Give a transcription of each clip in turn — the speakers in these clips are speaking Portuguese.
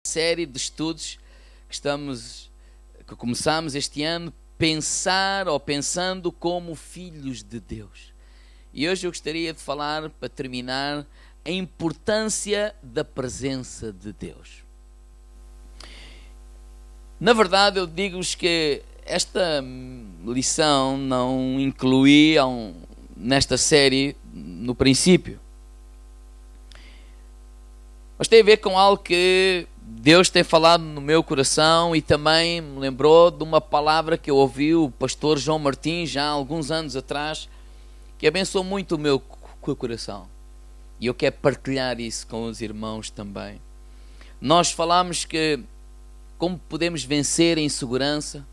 série de estudos que começamos este ano, pensando como filhos de Deus. E hoje eu gostaria de falar, para terminar, a importância da presença de Deus. Na verdade, eu digo-vos que esta lição não incluí nesta série no princípio. Mas tem a ver com algo que Deus tem falado no meu coração e também me lembrou de uma palavra que eu ouvi o pastor João Martins já há alguns anos atrás, que abençoou muito o meu coração. E eu quero partilhar isso com os irmãos também. Nós falámos que como podemos vencer a insegurança,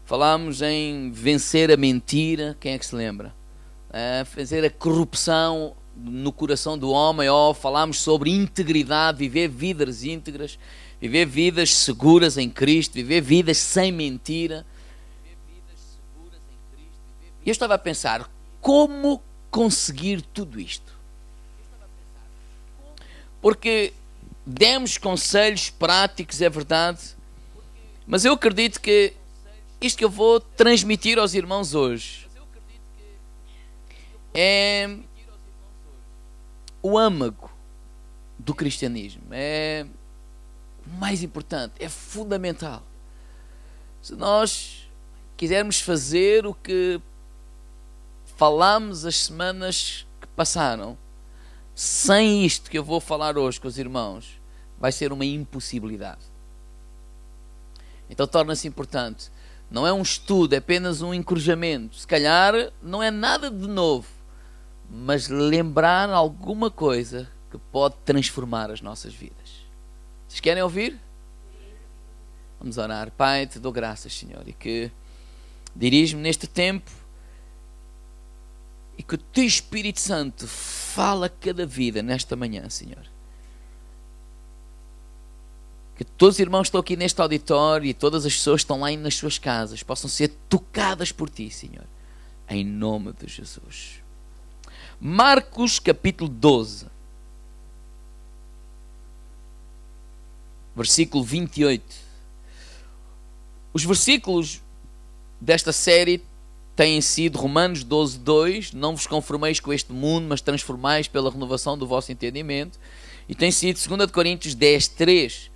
falámos em vencer a mentira, quem é que se lembra? Vencer a corrupção no coração do homem, falámos sobre integridade, viver vidas íntegras, viver vidas seguras em Cristo, viver vidas sem mentira. E eu estava a pensar, como conseguir tudo isto? Porque demos conselhos práticos, é verdade, mas eu acredito que isto que eu vou transmitir aos irmãos hoje é o âmago do cristianismo, é o mais importante, é fundamental. Se nós quisermos fazer o que falámos as semanas que passaram, sem isto que eu vou falar hoje com os irmãos, vai ser uma impossibilidade. Então torna-se importante. Não é um estudo, é apenas um encorajamento. Se calhar não é nada de novo, mas lembrar alguma coisa que pode transformar as nossas vidas. Vocês querem ouvir? Vamos orar. Pai, te dou graças, Senhor, e que dirige-me neste tempo e que o teu Espírito Santo fala a cada vida nesta manhã, Senhor. Que todos os irmãos que estão aqui neste auditório e todas as pessoas que estão lá nas suas casas possam ser tocadas por ti, Senhor, em nome de Jesus. Marcos capítulo 12, versículo 28. Os versículos desta série têm sido Romanos 12, 2, não vos conformeis com este mundo, mas transformais pela renovação do vosso entendimento, e tem sido 2 Coríntios 10, 3,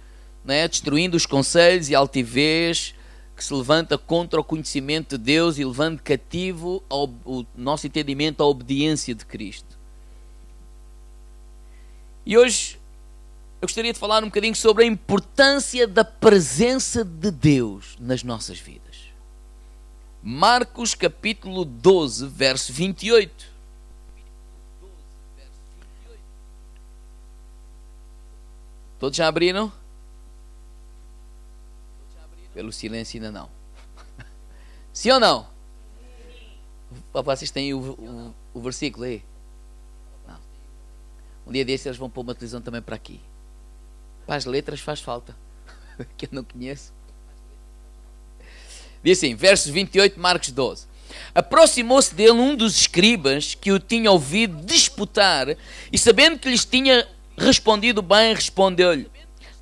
destruindo os conselhos e altivez que se levanta contra o conhecimento de Deus e levando cativo o nosso entendimento à obediência de Cristo. E hoje eu gostaria de falar um bocadinho sobre a importância da presença de Deus nas nossas vidas. Marcos capítulo 12, verso 28. Todos já abriram? Pelo silêncio ainda não. Sim ou não? Vocês têm o versículo aí? Não. Um dia desses eles vão pôr uma televisão também para aqui. Para as letras faz falta. Que eu não conheço. Diz assim, verso 28, Marcos 12. Aproximou-se dele um dos escribas que o tinha ouvido disputar e sabendo que lhes tinha respondido bem, respondeu-lhe: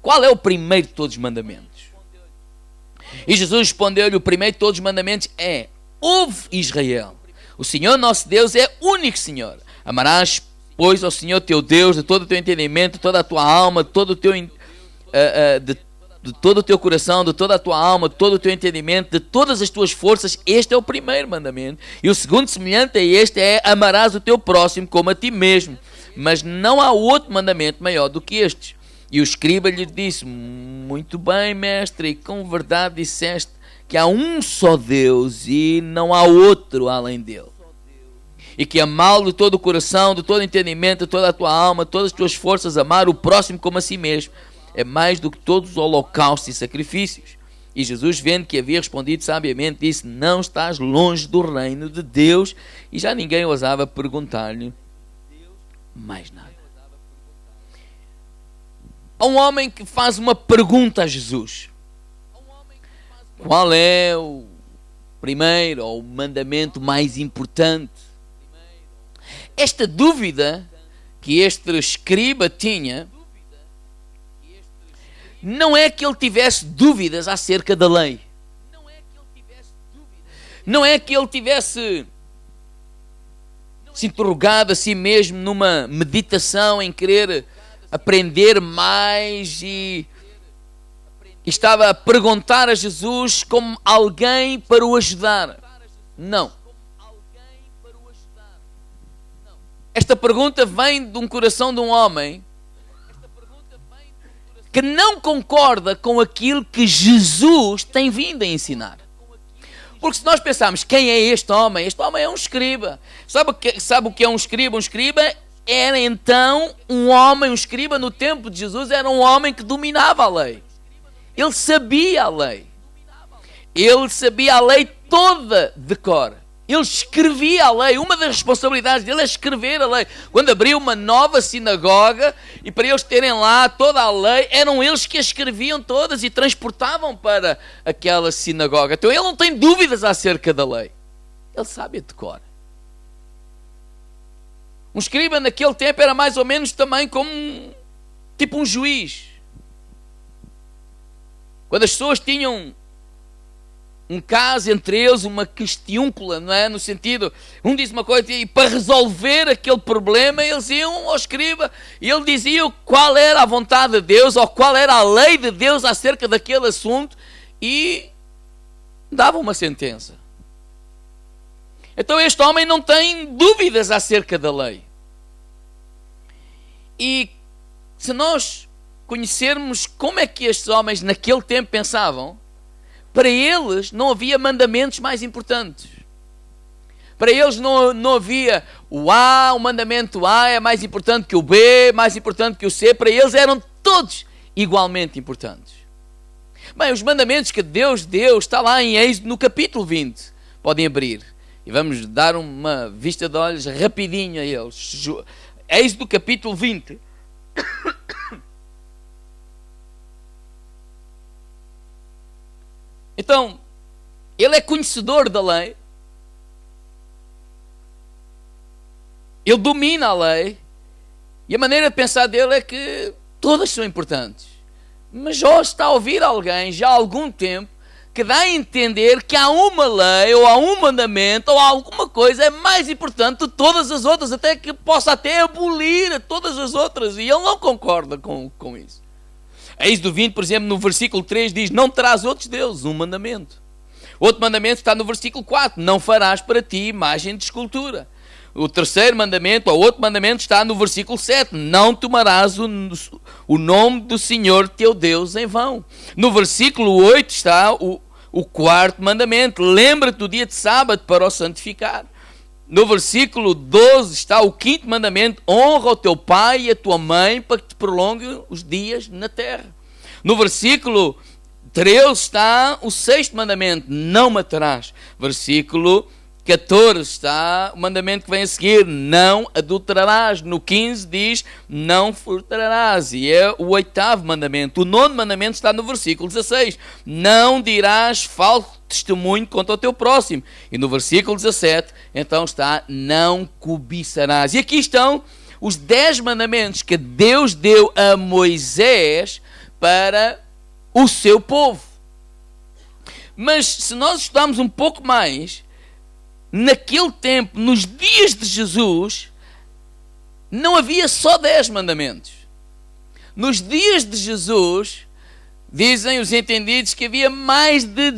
qual é o primeiro de todos os mandamentos? E Jesus respondeu-lhe: o primeiro de todos os mandamentos é: ouve, Israel, o Senhor nosso Deus é único Senhor. Amarás, pois, ao Senhor teu Deus de todo o teu entendimento, de toda a tua alma, de todo o teu de todo o teu coração, de toda a tua alma, de todo o teu entendimento, de todas as tuas forças. Este é o primeiro mandamento. E o segundo, semelhante a este, é: amarás o teu próximo como a ti mesmo. Mas não há outro mandamento maior do que estes. E o escriba lhe disse: muito bem, mestre, e com verdade disseste que há um só Deus e não há outro além dele. E que amá-lo de todo o coração, de todo o entendimento, de toda a tua alma, de todas as tuas forças, amar o próximo como a si mesmo, é mais do que todos os holocaustos e sacrifícios. E Jesus, vendo que havia respondido sabiamente, disse: não estás longe do reino de Deus. E já ninguém ousava perguntar-lhe mais nada. Há um homem que faz uma pergunta a Jesus: qual é o primeiro ou o mandamento mais importante? Esta dúvida que este escriba tinha não é que ele tivesse dúvidas acerca da lei. Não é que ele tivesse se interrogado a si mesmo numa meditação em querer aprender mais e estava a perguntar a Jesus como alguém para o ajudar. Não. Esta pergunta vem de um coração de um homem que não concorda com aquilo que Jesus tem vindo a ensinar. Porque se nós pensarmos, quem é este homem? Este homem é um escriba. Sabe o que é um escriba? Um escriba era então um homem, um escriba no tempo de Jesus, era um homem que dominava a lei. Ele sabia a lei. Ele sabia a lei toda de cor. Ele escrevia a lei. Uma das responsabilidades dele é escrever a lei. Quando abriu uma nova sinagoga, e para eles terem lá toda a lei, eram eles que a escreviam todas e transportavam para aquela sinagoga. Então ele não tem dúvidas acerca da lei. Ele sabe a de cor. Um escriba naquele tempo era mais ou menos também como tipo um juiz. Quando as pessoas tinham um caso entre eles, uma questiúncula, não é? No sentido, um diz uma coisa e para resolver aquele problema eles iam ao escriba e ele dizia qual era a vontade de Deus ou qual era a lei de Deus acerca daquele assunto e dava uma sentença. Então este homem não tem dúvidas acerca da lei. E se nós conhecermos como é que estes homens naquele tempo pensavam, para eles não havia mandamentos mais importantes. Para eles não havia o mandamento A é mais importante que o B, mais importante que o C. Para eles eram todos igualmente importantes. Bem, os mandamentos que Deus deu está lá em Êxodo no capítulo 20. Podem abrir. E vamos dar uma vista de olhos rapidinho a eles. Êxodo capítulo 20. Então, ele é conhecedor da lei, ele domina a lei, e a maneira de pensar dele é que todas são importantes. Mas já está a ouvir alguém, já há algum tempo, que dá a entender que há uma lei, ou há um mandamento, ou há alguma coisa é mais importante de todas as outras, até que possa até abolir todas as outras, e ele não concorda com isso. Êxodo 20, por exemplo, no versículo 3 diz, não terás outros deuses, um mandamento. Outro mandamento está no versículo 4, não farás para ti imagem de escultura. O terceiro mandamento, ou outro mandamento, está no versículo 7, não tomarás o nome do Senhor teu Deus em vão. No versículo 8 está o quarto mandamento, lembra-te do dia de sábado para o santificar. No versículo 12 está o quinto mandamento, honra o teu pai e a tua mãe para que te prolongue os dias na terra. No versículo 13 está o sexto mandamento, não matarás. Versículo 14 está o mandamento que vem a seguir, não adulterarás. No 15 diz, não furtarás. E é o oitavo mandamento. O nono mandamento está no versículo 16, não dirás falso testemunho contra o teu próximo. E no versículo 17, então está, não cobiçarás. E aqui estão os 10 mandamentos que Deus deu a Moisés para o seu povo. Mas se nós estudarmos um pouco mais, naquele tempo, nos dias de Jesus, não havia só 10 mandamentos. Nos dias de Jesus, dizem os entendidos que havia mais de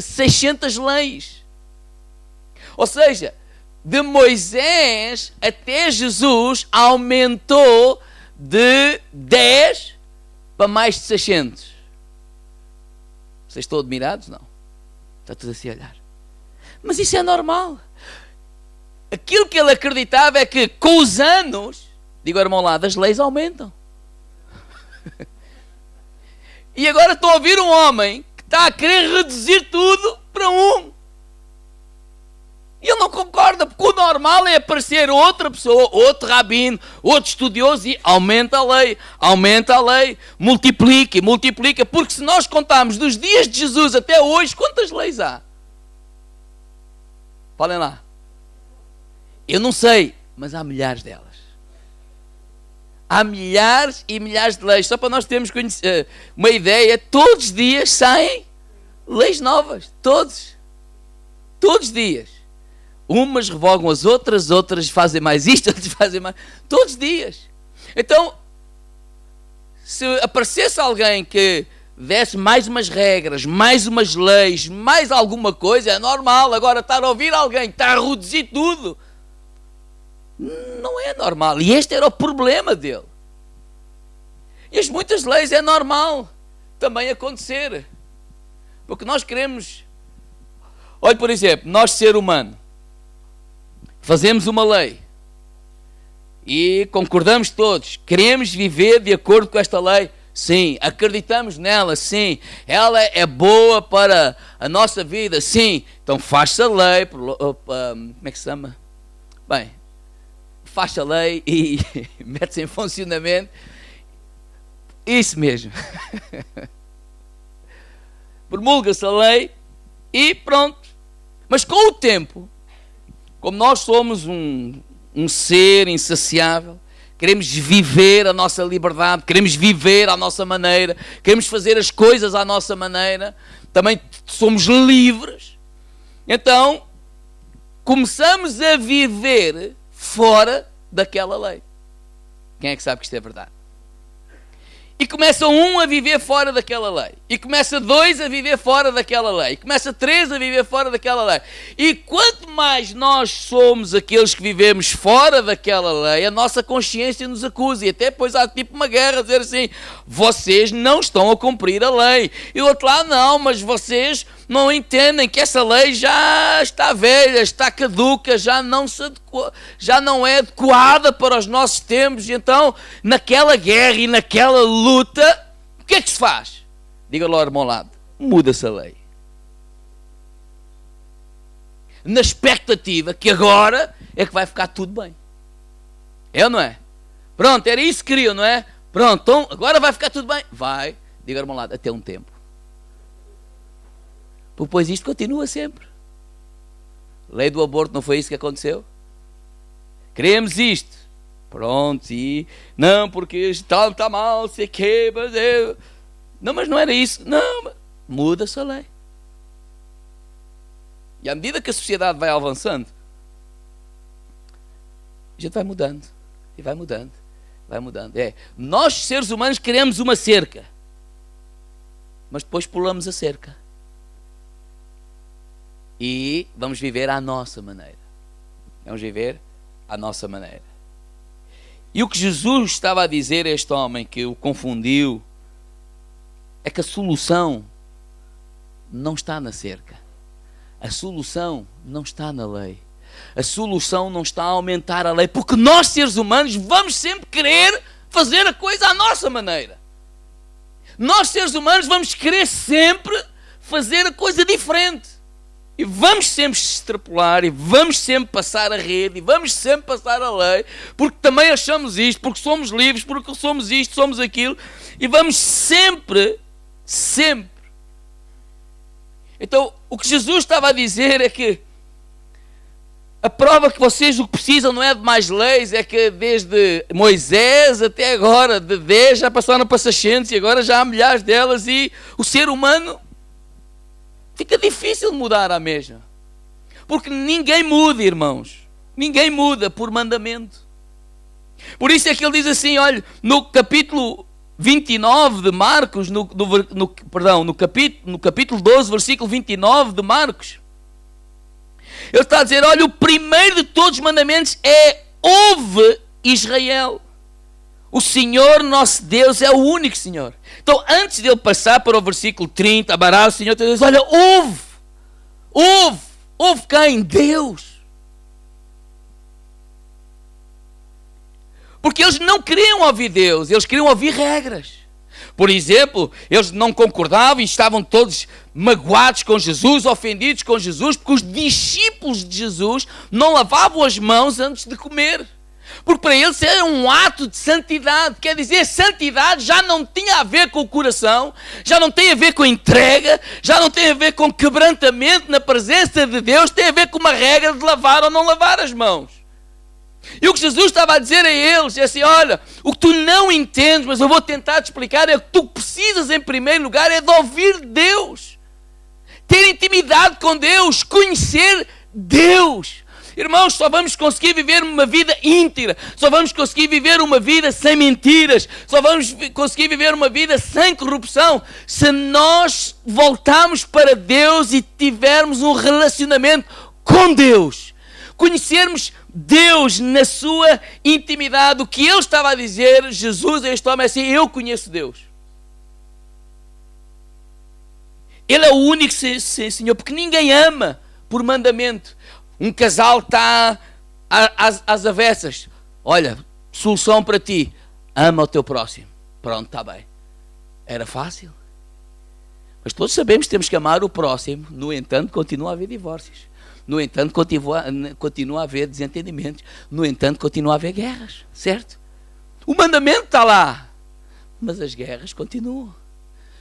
600 leis. Ou seja, de Moisés até Jesus aumentou de 10 para mais de 600. Vocês estão admirados? Não. Está tudo assim a olhar. Mas isso é normal. Aquilo que ele acreditava é que com os anos, digo ao irmão lá, as leis aumentam. E agora estou a ouvir um homem que está a querer reduzir tudo para um. E ele não concorda, porque o normal é aparecer outra pessoa, outro rabino, outro estudioso e aumenta a lei, multiplica, porque se nós contarmos dos dias de Jesus até hoje, quantas leis há? Falem lá. Eu não sei, mas há milhares delas. há milhares e milhares de leis. Só para nós termos uma ideia, todos os dias saem leis novas. Todos os dias. Umas revogam as outras, outras fazem mais isto, outras fazem mais... Todos os dias. Então, se aparecesse alguém que desse mais umas regras, mais umas leis, mais alguma coisa, é normal. Agora, estar a ouvir alguém que está a reduzir tudo, não é normal. E este era o problema dele. E as muitas leis é normal também acontecer. Porque nós queremos... Olha, por exemplo, nós, ser humano, fazemos uma lei e concordamos todos, queremos viver de acordo com esta lei, sim, acreditamos nela, sim, ela é boa para a nossa vida, sim, então faz-se a lei, como é que se chama? Bem, faz a lei e mete-se em funcionamento, isso mesmo, promulga-se a lei e pronto. Mas com o tempo, como nós somos um ser insaciável, queremos viver a nossa liberdade, queremos viver à nossa maneira, queremos fazer as coisas à nossa maneira, também somos livres, então começamos a viver fora daquela lei. Quem é que sabe que isto é verdade? E começa um a viver fora daquela lei. E começa dois a viver fora daquela lei. E começa três a viver fora daquela lei. E quanto mais nós somos aqueles que vivemos fora daquela lei, a nossa consciência nos acusa. E até depois há tipo uma guerra, dizer assim, vocês não estão a cumprir a lei. E o outro lá, não, mas vocês não entendem que essa lei já está velha, está caduca, já não é adequada para os nossos tempos. E então, naquela guerra e naquela luta, o que é que se faz? Diga lá ao irmão ao lado, muda-se a lei. Na expectativa que agora é que vai ficar tudo bem. É ou não é? Pronto, era isso que queriam, não é? Pronto, então agora vai ficar tudo bem? Vai, diga ao irmão ao lado, até um tempo. Pois isto continua sempre. Lei do aborto, não foi isso que aconteceu? Queremos isto. Pronto, e não, porque está mal, sei que, mas eu... Não, mas não era isso. Não, muda-se a lei. E à medida que a sociedade vai avançando, a gente vai mudando. E vai mudando. Vai mudando. Nós, seres humanos, queremos uma cerca. Mas depois pulamos a cerca. E vamos viver à nossa maneira. Vamos viver à nossa maneira. E o que Jesus estava a dizer a este homem que o confundiu é que a solução não está na cerca. A solução não está na lei. A solução não está a aumentar a lei. Porque nós, seres humanos, vamos sempre querer fazer a coisa à nossa maneira. Nós, seres humanos, vamos querer sempre fazer a coisa diferente. E vamos sempre extrapolar, e vamos sempre passar a rede, e vamos sempre passar a lei, porque também achamos isto, porque somos livres, porque somos isto, somos aquilo, e vamos sempre. Então, o que Jesus estava a dizer é que a prova que vocês o que precisam não é de mais leis, é que desde Moisés até agora, de 10 já passaram para 600, e agora já há milhares delas, e o ser humano... Fica difícil mudar a mesma. Porque ninguém muda, irmãos. Ninguém muda por mandamento. Por isso é que ele diz assim, olha, no capítulo 29 de Marcos, no capítulo 12, versículo 29 de Marcos, ele está a dizer, olha, o primeiro de todos os mandamentos é: ouve, Israel. O Senhor nosso Deus é o único Senhor. Então, antes de ele passar para o versículo 30, amarás o Senhor, ele diz, olha, ouve quem? Deus. Porque eles não queriam ouvir Deus, eles queriam ouvir regras. Por exemplo, eles não concordavam e estavam todos magoados com Jesus, ofendidos com Jesus, porque os discípulos de Jesus não lavavam as mãos antes de comer. Porque para eles era um ato de santidade. Quer dizer, santidade já não tinha a ver com o coração, já não tem a ver com entrega, já não tem a ver com quebrantamento na presença de Deus, tem a ver com uma regra de lavar ou não lavar as mãos. E o que Jesus estava a dizer a eles é assim: olha, o que tu não entendes, mas eu vou tentar te explicar, é que tu precisas em primeiro lugar é de ouvir Deus, ter intimidade com Deus, conhecer Deus. Irmãos, só vamos conseguir viver uma vida íntegra, só vamos conseguir viver uma vida sem mentiras, só vamos conseguir viver uma vida sem corrupção, se nós voltarmos para Deus e tivermos um relacionamento com Deus, conhecermos Deus na sua intimidade. O que ele estava a dizer, Jesus a este homem, é assim: eu conheço Deus. Ele é o único Senhor, porque ninguém ama por mandamento. Um casal está às avessas. Olha, solução para ti: ama o teu próximo. Pronto, está bem. Era fácil. Mas todos sabemos que temos que amar o próximo. No entanto, continua a haver divórcios. No entanto, continua a haver desentendimentos. No entanto, continua a haver guerras. Certo? O mandamento está lá. Mas as guerras continuam.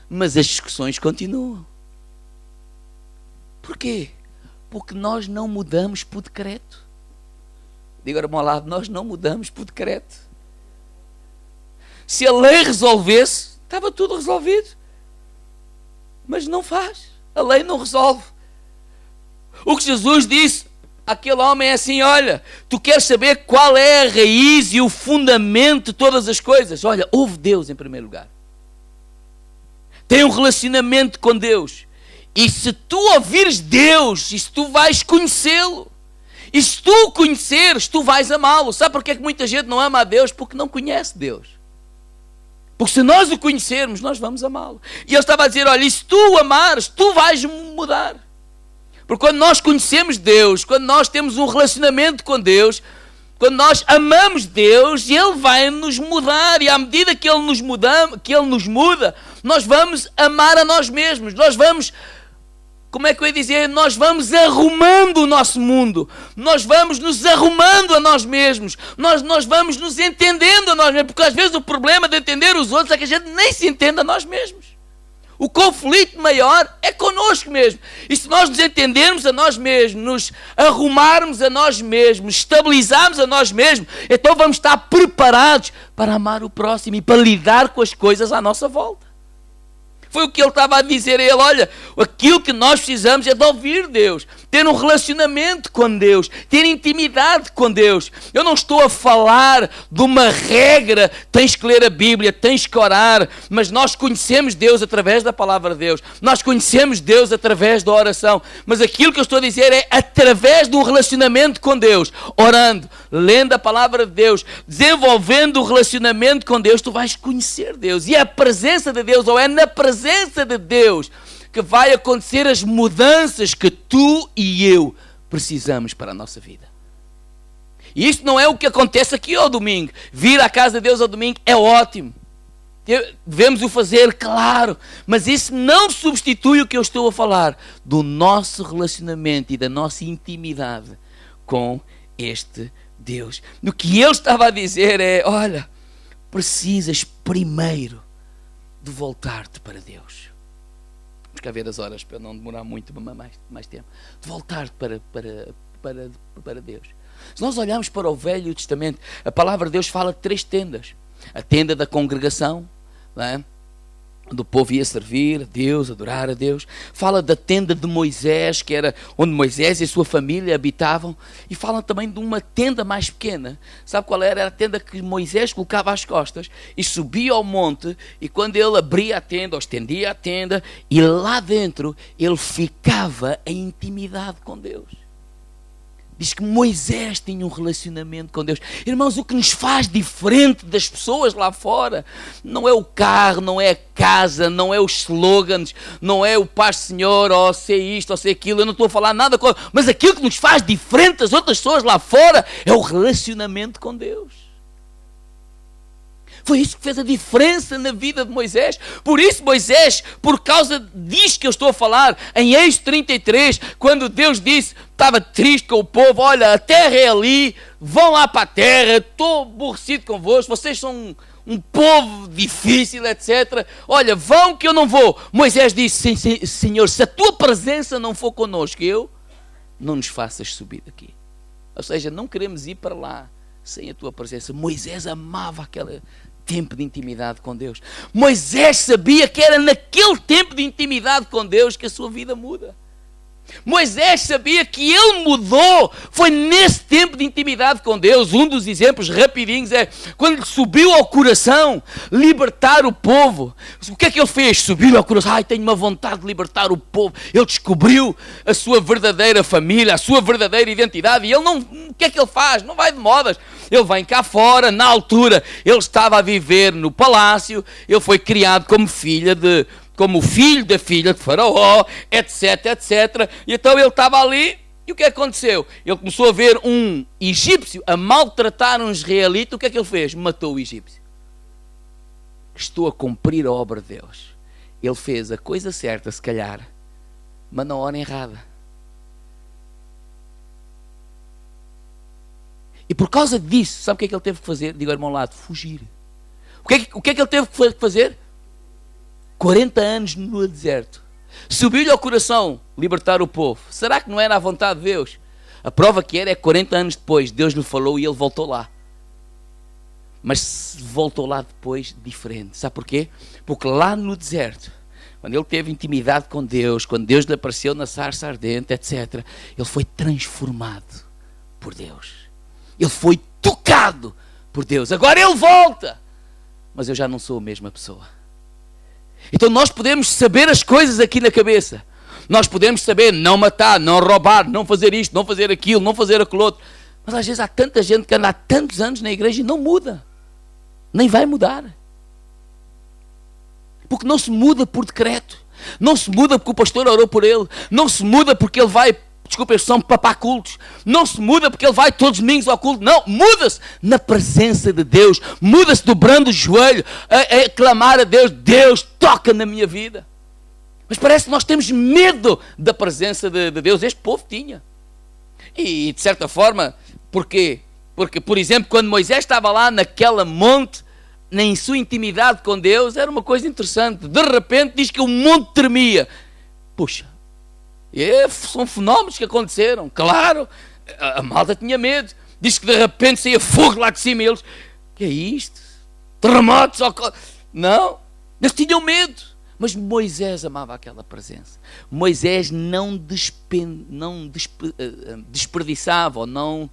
Mas as discussões continuam. Porquê? Porque nós não mudamos por decreto. Diga ao meu lado: nós não mudamos por decreto. Se a lei resolvesse, estava tudo resolvido. Mas não faz. A lei não resolve. O que Jesus disse àquele homem é assim: olha, tu queres saber qual é a raiz e o fundamento de todas as coisas? Olha, ouve Deus em primeiro lugar. Tem um relacionamento com Deus. E se tu ouvires Deus, e se tu vais conhecê-lo, e se tu o conheceres, tu vais amá-lo. Sabe porquê que muita gente não ama a Deus? Porque não conhece Deus. Porque se nós o conhecermos, nós vamos amá-lo. E ele estava a dizer: olha, e se tu o amares, tu vais mudar. Porque quando nós conhecemos Deus, quando nós temos um relacionamento com Deus, quando nós amamos Deus, Ele vai nos mudar. E à medida que Ele nos muda, nós vamos amar a nós mesmos. Nós vamos, como é que eu ia dizer? Nós vamos arrumando o nosso mundo. Nós vamos nos arrumando a nós mesmos. Nós vamos nos entendendo a nós mesmos. Porque às vezes o problema de entender os outros é que a gente nem se entende a nós mesmos. O conflito maior é connosco mesmo. E se nós nos entendermos a nós mesmos, nos arrumarmos a nós mesmos, estabilizarmos a nós mesmos, então vamos estar preparados para amar o próximo e para lidar com as coisas à nossa volta. Foi o que ele estava a dizer a ele: olha, aquilo que nós precisamos é de ouvir Deus, ter um relacionamento com Deus, ter intimidade com Deus. Eu não estou a falar de uma regra, tens que ler a Bíblia, tens que orar, mas nós conhecemos Deus através da palavra de Deus, nós conhecemos Deus através da oração, mas aquilo que eu estou a dizer é através de um relacionamento com Deus, orando, lendo a palavra de Deus, desenvolvendo o relacionamento com Deus, tu vais conhecer Deus, e a presença de Deus, ou é na presença de Deus que vai acontecer as mudanças que tu e eu precisamos para a nossa vida. E isto não é o que acontece aqui ao domingo. Vir à casa de Deus ao domingo é ótimo. Devemos o fazer, claro. Mas isso não substitui o que eu estou a falar do nosso relacionamento e da nossa intimidade com este Deus. O que ele estava a dizer é: olha, precisas primeiro de voltar-te para Deus. Vamos cá ver as horas para não demorar muito, mais tempo. De voltar-te para Deus. Se nós olharmos para o Velho Testamento, a palavra de Deus fala de 3 tendas. A tenda da congregação, não é? Onde o povo ia servir a Deus, adorar a Deus. Fala da tenda de Moisés, que era onde Moisés e a sua família habitavam. E fala também de uma tenda mais pequena. Sabe qual era? Era a tenda que Moisés colocava às costas e subia ao monte. E quando ele abria a tenda, ou estendia a tenda, e lá dentro ele ficava em intimidade com Deus. Diz que Moisés tinha um relacionamento com Deus. Irmãos, o que nos faz diferente das pessoas lá fora não é o carro, não é a casa, não é os slogans, não é o Paz Senhor, ou sei isto, ou sei aquilo. Eu não estou a falar nada, mas aquilo que nos faz diferente das outras pessoas lá fora é o relacionamento com Deus. Foi isso que fez a diferença na vida de Moisés. Por isso Moisés, por causa disto que eu estou a falar, em Êxodo 33, quando Deus disse, estava triste com o povo: olha, a terra é ali, vão lá para a terra, estou aborrecido convosco, vocês são um povo difícil, etc. Olha, vão que eu não vou. Moisés disse: Senhor, se a tua presença não for connosco, não nos faças subir daqui. Ou seja, não queremos ir para lá. sem a tua presença. Moisés amava aquele tempo de intimidade com Deus. Moisés sabia que era naquele tempo de intimidade com Deus que a sua vida muda. Moisés sabia que ele mudou, foi nesse tempo de intimidade com Deus. Um dos exemplos rapidinhos é quando lhe subiu ao coração libertar o povo. O que é que ele fez? Subiu ao coração, ai, tenho uma vontade de libertar o povo. Ele descobriu a sua verdadeira família, a sua verdadeira identidade, e ele não, o que é que ele faz? Não vai de modas. Ele vem cá fora. Na altura ele estava a viver no palácio, ele foi criado como o filho da filha de Faraó, etc, etc. E então ele estava ali, e o que aconteceu? Ele começou a ver um egípcio a maltratar um israelita. O que é que ele fez? Matou o egípcio. Estou a cumprir a obra de Deus. Ele fez a coisa certa, se calhar, mas na hora errada. E por causa disso, sabe o que é que ele teve que fazer? Diga ao irmão ao lado, fugir. O que é que ele teve que fazer? 40 anos no deserto. Subiu-lhe ao coração libertar o povo. Será que não era a vontade de Deus? A prova que era é 40 anos depois. Deus lhe falou e ele voltou lá. Mas voltou lá depois diferente. Sabe porquê? Porque lá no deserto, quando ele teve intimidade com Deus, quando Deus lhe apareceu na sarça ardente, etc., ele foi transformado por Deus. Ele foi tocado por Deus. Agora ele volta. Mas eu já não sou a mesma pessoa. Então nós podemos saber as coisas aqui na cabeça. Nós podemos saber não matar, não roubar, não fazer isto, não fazer aquilo, não fazer aquilo outro. Mas às vezes há tanta gente que anda há tantos anos na igreja e não muda. Nem vai mudar. Porque não se muda por decreto. Não se muda porque o pastor orou por ele. Não se muda porque ele vai, desculpa a expressão, papar cultos. Não se muda porque ele vai todos os domingos ao culto. Não, muda-se na presença de Deus. Muda-se dobrando o joelho, a clamar a Deus. Deus, toca na minha vida. Mas parece que nós temos medo da presença de Deus. Este povo tinha. E de certa forma, porquê? Porque, por exemplo, quando Moisés estava lá naquela monte, em sua intimidade com Deus, era uma coisa interessante. De repente diz que o monte tremia. Puxa, são fenómenos que aconteceram. Claro, a malta tinha medo. Diz que de repente saía fogo lá de cima e eles, que é isto? Terremotos? Não, eles tinham medo. Mas Moisés amava aquela presença. Moisés não desperdiçava ou não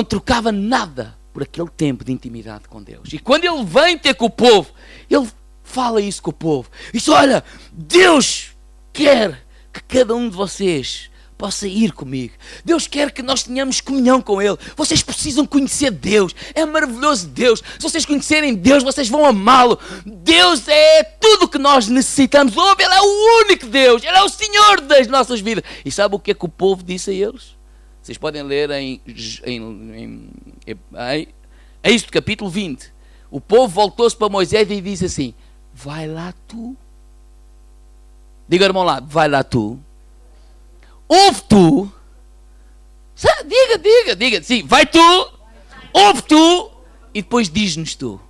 trocava nada por aquele tempo de intimidade com Deus. E quando ele vem ter com o povo, ele fala isso com o povo. Diz, olha, Deus quer que cada um de vocês possa ir comigo. Deus quer que nós tenhamos comunhão com Ele. Vocês precisam conhecer Deus. É maravilhoso Deus. Se vocês conhecerem Deus, vocês vão amá-lo. Deus é tudo o que nós necessitamos. Ouve, Ele é o único Deus. Ele é o Senhor das nossas vidas. E sabe o que é que o povo disse a eles? Vocês podem ler em Êxodo capítulo 20. O povo voltou-se para Moisés e disse assim, vai lá tu. Diga ao irmão lá, vai lá tu. Ouve tu. Diga. Sim, vai tu. Ouve tu. E depois diz-nos tu.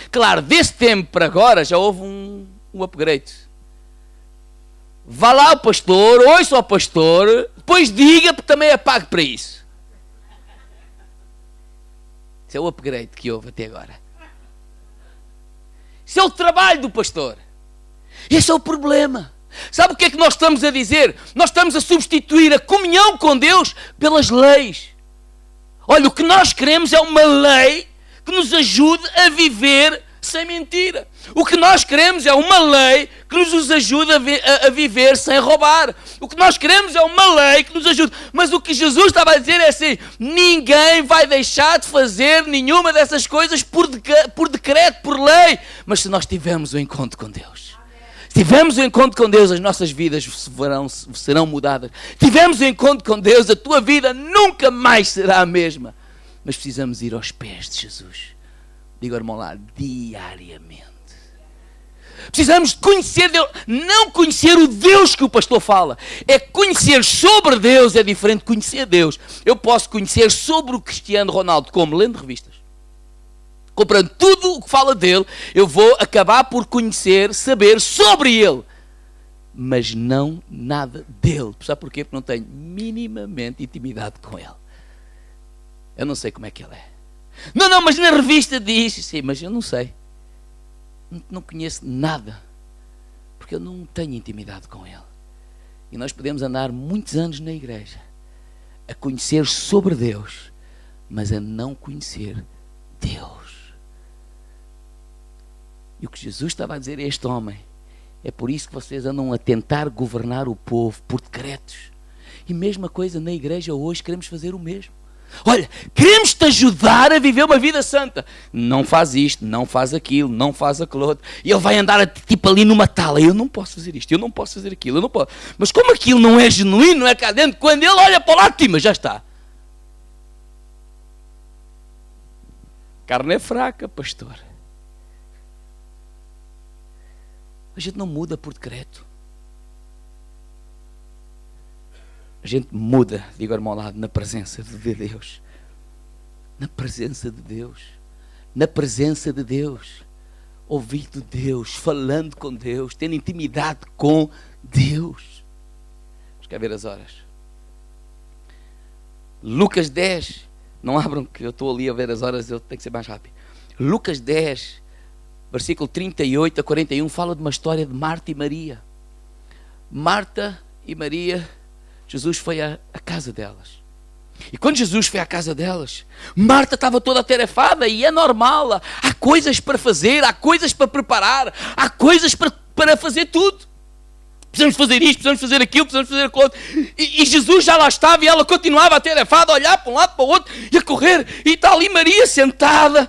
Claro, desse tempo para agora já houve um upgrade. Vá lá o pastor, ouça o pastor, depois diga, porque também é pago para isso. Isso é o upgrade que houve até agora. Isso é o trabalho do pastor. Esse é o problema. Sabe o que é que nós estamos a dizer? Nós estamos a substituir a comunhão com Deus pelas leis. Olha, o que nós queremos é uma lei que nos ajude a viver sem mentira. O que nós queremos é uma lei que nos ajude a viver sem roubar. O que nós queremos é uma lei que nos ajude. Mas o que Jesus estava a dizer é assim, ninguém vai deixar de fazer nenhuma dessas coisas por decreto, por lei. Mas se nós tivermos um encontro com Deus, se tivermos um encontro com Deus, as nossas vidas serão mudadas. Se tivermos um encontro com Deus, a tua vida nunca mais será a mesma. Mas precisamos ir aos pés de Jesus. Diga ao irmão lá, diariamente. Precisamos conhecer Deus, não conhecer o Deus que o pastor fala. É conhecer sobre Deus, é diferente de conhecer Deus. Eu posso conhecer sobre o Cristiano Ronaldo, como? Lendo revistas. Comprando tudo o que fala dele, eu vou acabar por conhecer, saber sobre ele. Mas não nada dele. Sabe porquê? Porque não tenho minimamente intimidade com ele. Eu não sei como é que ele é. Não, mas na revista diz. Sim, mas eu não sei. Não conheço nada. Porque eu não tenho intimidade com ele. E nós podemos andar muitos anos na igreja a conhecer sobre Deus, mas a não conhecer Deus. E o que Jesus estava a dizer a este homem: é por isso que vocês andam a tentar governar o povo por decretos. E mesma coisa na igreja hoje, queremos fazer o mesmo. Olha, queremos te ajudar a viver uma vida santa. Não faz isto, não faz aquilo, não faz aquilo outro. E ele vai andar tipo ali numa tala. Eu não posso fazer isto, eu não posso fazer aquilo, eu não posso. Mas como aquilo não é genuíno, não é cá dentro, quando ele olha para o lado de cima, já está. Carne é fraca, pastor. A gente não muda por decreto. A gente muda, digo ao meu lado, na presença de Deus. Na presença de Deus. Na presença de Deus. Ouvindo Deus, falando com Deus, tendo intimidade com Deus. Vamos cá ver as horas. Lucas 10. Não abram, que eu estou ali a ver as horas, eu tenho que ser mais rápido. Lucas 10, versículo 38 a 41, fala de uma história de Marta e Maria. Marta e Maria, Jesus foi à casa delas. E quando Jesus foi à casa delas, Marta estava toda atarefada, e é normal. Há coisas para fazer, há coisas para preparar, há coisas para fazer tudo. Precisamos fazer isto, precisamos fazer aquilo, precisamos fazer aquilo outro. E Jesus já lá estava, e ela continuava atarefada, a olhar para um lado, para o outro, e a correr. E está ali Maria sentada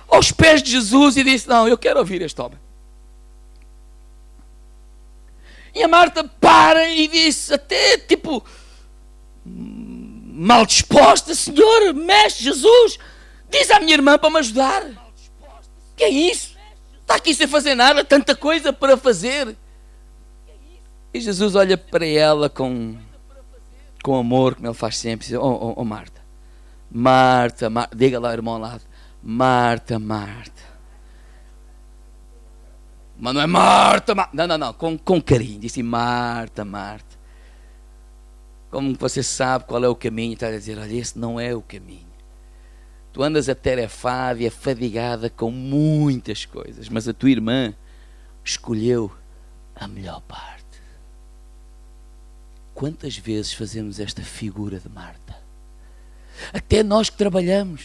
aos pés de Jesus e disse: não, eu quero ouvir este homem. E a Marta para e disse, até tipo mal disposta: Senhor, mestre, Jesus, diz à minha irmã para me ajudar. Que é isso? Está aqui sem fazer nada, tanta coisa para fazer. E Jesus olha para ela com amor, como ele faz sempre, e diz: oh Marta, Marta, diga lá, irmão, ao lado: Marta, Marta. Mas não é Marta, não, com carinho, disse: Marta, Marta. Como você sabe qual é o caminho, está a dizer: olha, esse não é o caminho. Tu andas atarefada e afadigada com muitas coisas, mas a tua irmã escolheu a melhor parte. Quantas vezes fazemos esta figura de Marta? Até nós que trabalhamos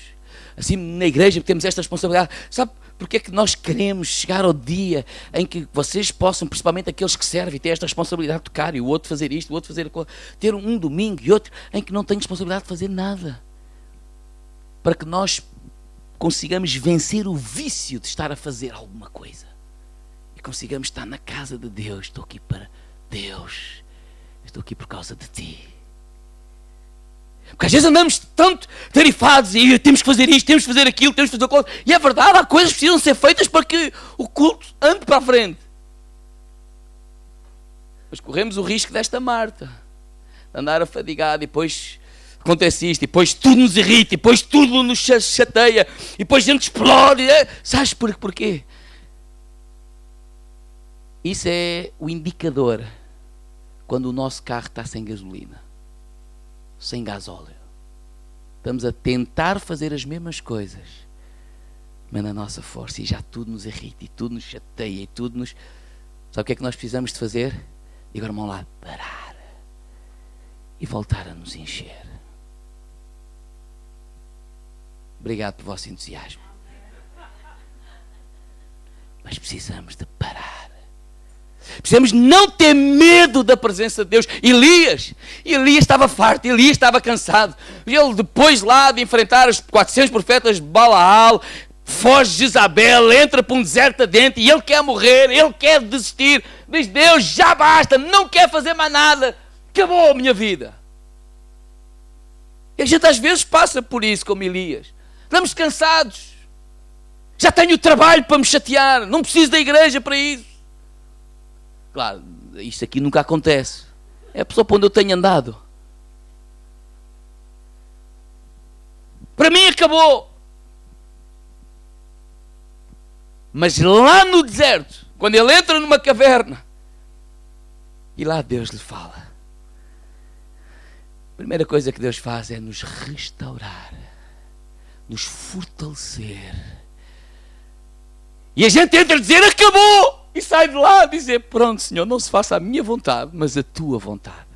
assim na igreja, temos esta responsabilidade. Sabe porque é que nós queremos chegar ao dia em que vocês possam, principalmente aqueles que servem, ter esta responsabilidade de tocar, e o outro fazer isto, o outro fazer aquilo, ter um domingo e outro em que não tem responsabilidade de fazer nada, para que nós consigamos vencer o vício de estar a fazer alguma coisa e consigamos estar na casa de Deus. Estou aqui para Deus, estou aqui por causa de ti. Porque às vezes andamos tanto tarifados e temos que fazer isto, temos que fazer aquilo, temos que fazer aquilo. E é verdade, há coisas que precisam ser feitas para que o culto ande para a frente. Mas corremos o risco desta Marta, de andar afadigado, e depois acontece isto, e depois tudo nos irrita, e depois tudo nos chateia, e depois a gente explode. Sabes porquê? Isso é o indicador quando o nosso carro está sem gasolina, sem gasóleo. Estamos a tentar fazer as mesmas coisas, mas na nossa força, e já tudo nos irrita, e tudo nos chateia, e tudo nos... Sabe o que é que nós precisamos de fazer? E agora, vamos lá, parar e voltar a nos encher. Obrigado pelo vosso entusiasmo. Mas precisamos de parar. Precisamos não ter medo da presença de Deus. Elias estava farto, Elias estava cansado. Ele, depois lá de enfrentar os 400 profetas de Balaal, foge de Jezabel, entra para um deserto adentro, e ele quer morrer, ele quer desistir. Diz: Deus, já basta, não quer fazer mais nada, acabou a minha vida. E a gente às vezes passa por isso como Elias. Estamos cansados, já tenho trabalho para me chatear, não preciso da igreja para isso. Claro, isto aqui nunca acontece. É a pessoa para onde eu tenho andado. Para mim acabou. Mas lá no deserto, quando ele entra numa caverna, e lá Deus lhe fala, a primeira coisa que Deus faz é nos restaurar. nos fortalecer. E a gente entra a dizer, acabou! E sai de lá a dizer, pronto, Senhor, não se faça a minha vontade, mas a tua vontade.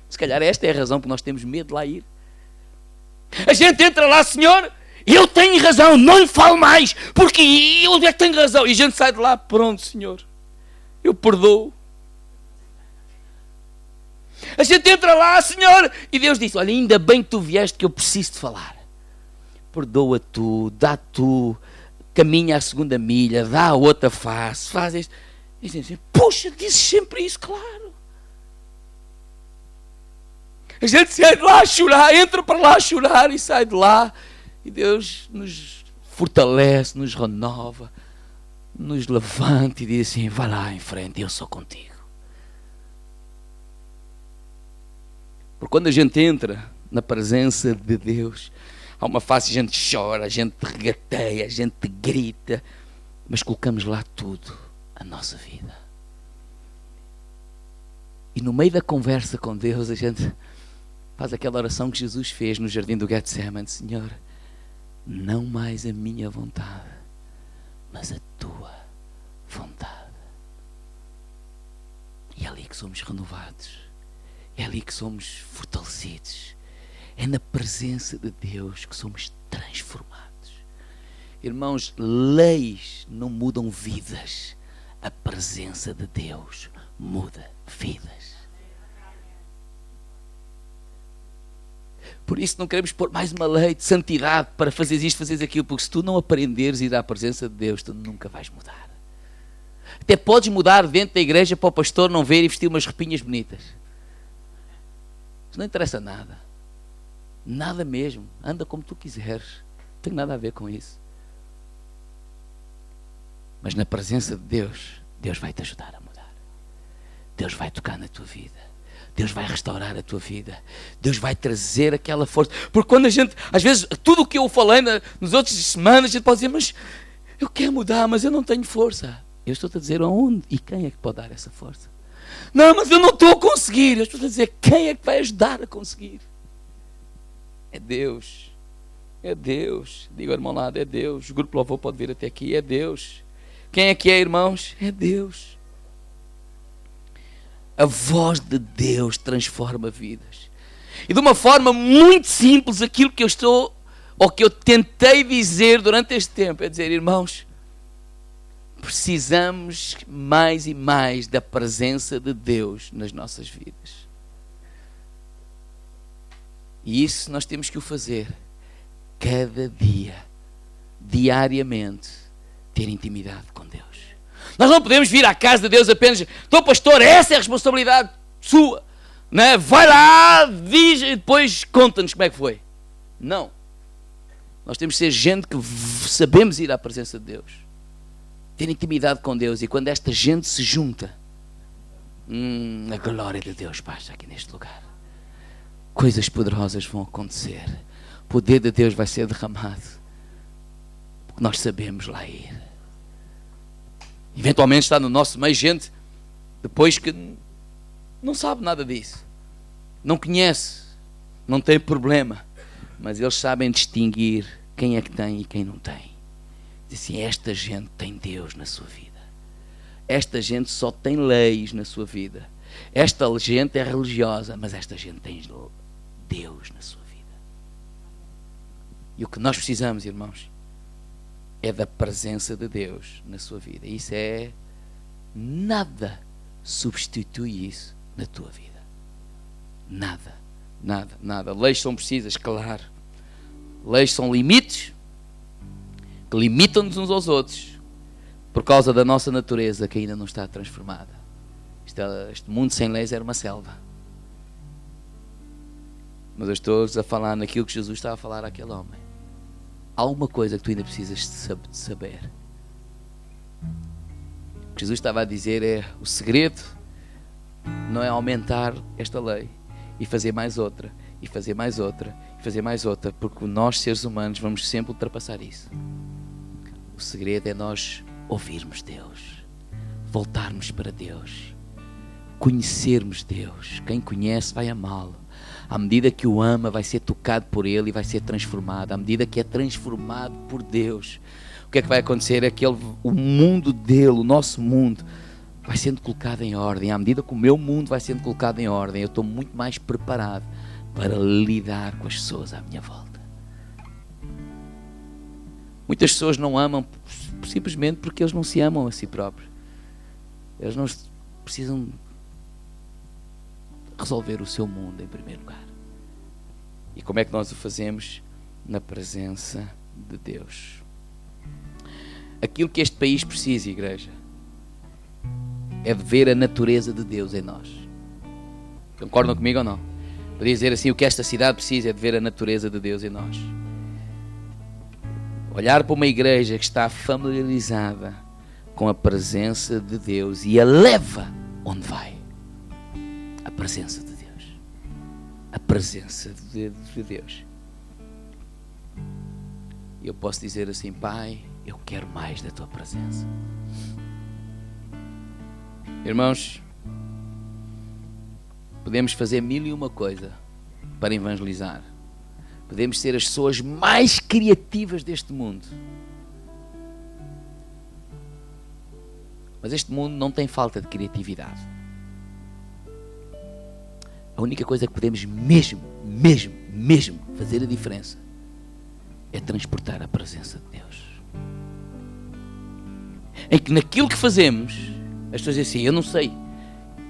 Se calhar esta é a razão porque nós temos medo de lá ir. A gente entra lá, Senhor, eu tenho razão, não lhe falo mais, porque eu é que tenho razão. E a gente sai de lá, pronto, Senhor, eu perdoo. A gente entra lá, Senhor, e Deus diz, olha, ainda bem que tu vieste, que eu preciso de falar. Perdoa tu, dá tu, caminha a segunda milha, dá a outra face, faz isto. E a gente diz, puxa, dizes sempre isso, claro. A gente sai de lá a chorar, entra para lá a chorar e sai de lá. E Deus nos fortalece, nos renova, nos levanta e diz assim, vai lá em frente, eu sou contigo. Porque quando a gente entra na presença de Deus, há uma face, a gente chora, a gente regateia, a gente grita, mas colocamos lá tudo, a nossa vida. E no meio da conversa com Deus, a gente faz aquela oração que Jesus fez no jardim do Getsemane, Senhor, não mais a minha vontade, mas a tua vontade. E é ali que somos renovados. É ali que somos fortalecidos. É na presença de Deus que somos transformados. Irmãos, leis não mudam vidas. A presença de Deus muda vidas. Por isso não queremos pôr mais uma lei de santidade para fazeres isto, fazeres aquilo, porque se tu não aprenderes a ir à presença de Deus, tu nunca vais mudar. Até podes mudar dentro da igreja para o pastor não ver e vestir umas roupinhas bonitas. Isso não interessa nada. Nada mesmo. Anda como tu quiseres. Não tem nada a ver com isso. Mas na presença de Deus, Deus vai te ajudar a mudar. Deus vai tocar na tua vida. Deus vai restaurar a tua vida. Deus vai trazer aquela força. Porque quando a gente, às vezes, tudo o que eu falei nas outras semanas, a gente pode dizer, mas eu quero mudar, mas eu não tenho força. Eu estou-te a dizer aonde e quem é que pode dar essa força. Não, mas eu não estou a conseguir. Eu estou a dizer, quem é que vai ajudar a conseguir? É Deus. É Deus. Diga ao irmão lá, é Deus. O grupo louvor pode vir até aqui. É Deus. Quem é que é, irmãos? É Deus. A voz de Deus transforma vidas. E de uma forma muito simples, aquilo que eu estou, ou que eu tentei dizer durante este tempo, é dizer, irmãos, precisamos mais e mais da presença de Deus nas nossas vidas. E isso nós temos que o fazer cada dia, diariamente, ter intimidade com Deus. Nós não podemos vir à casa de Deus apenas, então pastor, essa é a responsabilidade sua, né? Vai lá, diz e depois conta-nos como é que foi. Não. Nós temos que ser gente que sabemos ir à presença de Deus. Ter intimidade com Deus. E quando esta gente se junta, a glória de Deus baixa aqui neste lugar. Coisas poderosas vão acontecer. O poder de Deus vai ser derramado. Porque nós sabemos lá ir. Eventualmente está no nosso meio gente depois que não sabe nada disso. Não conhece. Não tem problema. Mas eles sabem distinguir quem é que tem e quem não tem. Diz assim, esta gente tem Deus na sua vida. Esta gente só tem leis na sua vida. Esta gente é religiosa, mas esta gente tem Deus na sua vida. E o que nós precisamos, irmãos, é da presença de Deus na sua vida. Isso é... Nada substitui isso na tua vida. Nada, nada, nada. Leis são precisas, claro. Leis são limites que limitam-nos uns aos outros por causa da nossa natureza que ainda não está transformada. Este mundo sem leis era uma selva. Mas eu estou a falar naquilo que Jesus estava a falar àquele homem. Há uma coisa que tu ainda precisas de saber. O que Jesus estava a dizer é, o segredo não é aumentar esta lei e fazer mais outra, e fazer mais outra, e fazer mais outra, porque nós, seres humanos, vamos sempre ultrapassar isso. O segredo é nós ouvirmos Deus, voltarmos para Deus, conhecermos Deus. Quem conhece vai amá-lo. À medida que o ama, vai ser tocado por Ele e vai ser transformado. À medida que é transformado por Deus, o que é que vai acontecer? É que o mundo dele, o nosso mundo, vai sendo colocado em ordem. À medida que o meu mundo vai sendo colocado em ordem, eu estou muito mais preparado para lidar com as pessoas à minha volta. Muitas pessoas não amam simplesmente porque eles não se amam a si próprios. Eles não precisam resolver o seu mundo em primeiro lugar. E como é que nós o fazemos? Na presença de Deus. Aquilo que este país precisa, igreja, é de ver a natureza de Deus em nós. Concordam comigo ou não? Podia dizer assim, o que esta cidade precisa é de ver a natureza de Deus em nós. Olhar para uma igreja que está familiarizada com a presença de Deus e a leva onde vai. A presença de Deus. A presença de Deus. E eu posso dizer assim, Pai, eu quero mais da Tua presença. Irmãos, podemos fazer 1001 coisa para evangelizar. Podemos ser as pessoas mais criativas deste mundo. Mas este mundo não tem falta de criatividade. A única coisa que podemos mesmo fazer a diferença é transportar a presença de Deus. Em que naquilo que fazemos, as pessoas dizem assim, eu não sei,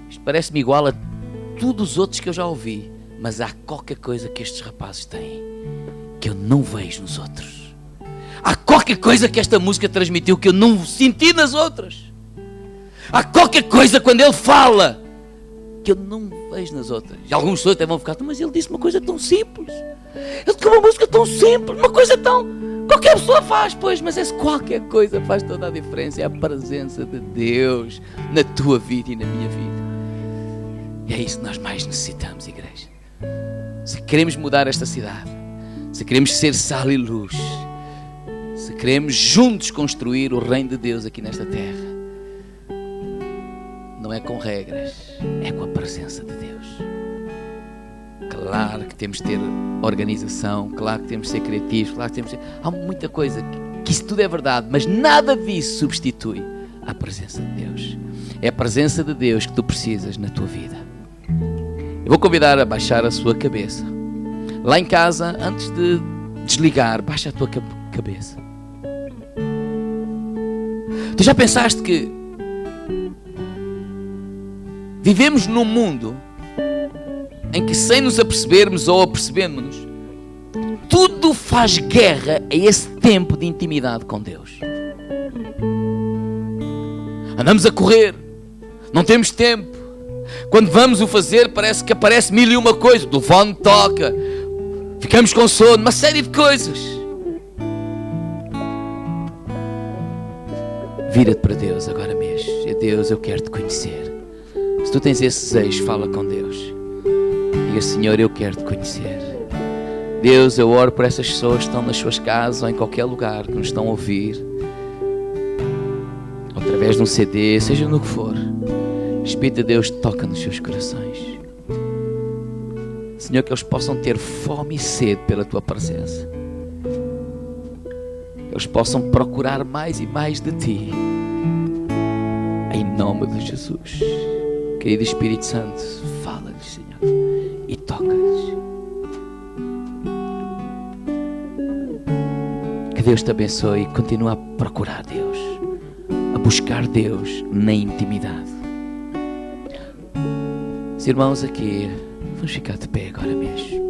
isto parece-me igual a todos os outros que eu já ouvi, mas há qualquer coisa que estes rapazes têm que eu não vejo nos outros. Há qualquer coisa que esta música transmitiu que eu não senti nas outras. Há qualquer coisa quando ele fala que eu não vejo nas outras. E alguns até vão ficar, mas ele disse uma coisa tão simples. Ele tocou uma música tão simples, uma coisa tão... Qualquer pessoa faz, pois, mas essa qualquer coisa faz toda a diferença. É a presença de Deus na tua vida e na minha vida. E é isso que nós mais necessitamos, igreja. Se queremos mudar esta cidade, se queremos ser sal e luz, se queremos juntos construir o reino de Deus aqui nesta terra, não é com regras, é com a presença de Deus. Claro que temos de ter organização, claro que temos de ser criativos, claro que temos de ter... Há muita coisa que isso tudo é verdade, mas nada disso substitui a presença de Deus. É a presença de Deus que tu precisas na tua vida. Eu vou convidar a baixar a sua cabeça. Lá em casa, antes de desligar, baixa a tua cabeça. Tu já pensaste que vivemos num mundo em que, sem nos apercebermos ou apercebemos-nos, tudo faz guerra a esse tempo de intimidade com Deus. Andamos a correr, não temos tempo. Quando vamos o fazer, parece que aparece 1001 coisa. O telefone toca, ficamos com sono, uma série de coisas. Vira-te para Deus agora mesmo. Deus, eu quero te conhecer. Se tu tens esse desejo, fala com Deus. Diga, Senhor, eu quero te conhecer. Deus, eu oro por essas pessoas que estão nas suas casas ou em qualquer lugar que nos estão a ouvir, ou através de um CD, seja no que for. Espírito de Deus, toca nos seus corações. Senhor, que eles possam ter fome e sede pela tua presença. Que eles possam procurar mais e mais de ti. Em nome de Jesus. Querido Espírito Santo, fala-lhes, Senhor, e toca-lhes. Que Deus te abençoe e continua a procurar Deus, a buscar Deus na intimidade. Os irmãos aqui, vamos ficar de pé agora mesmo.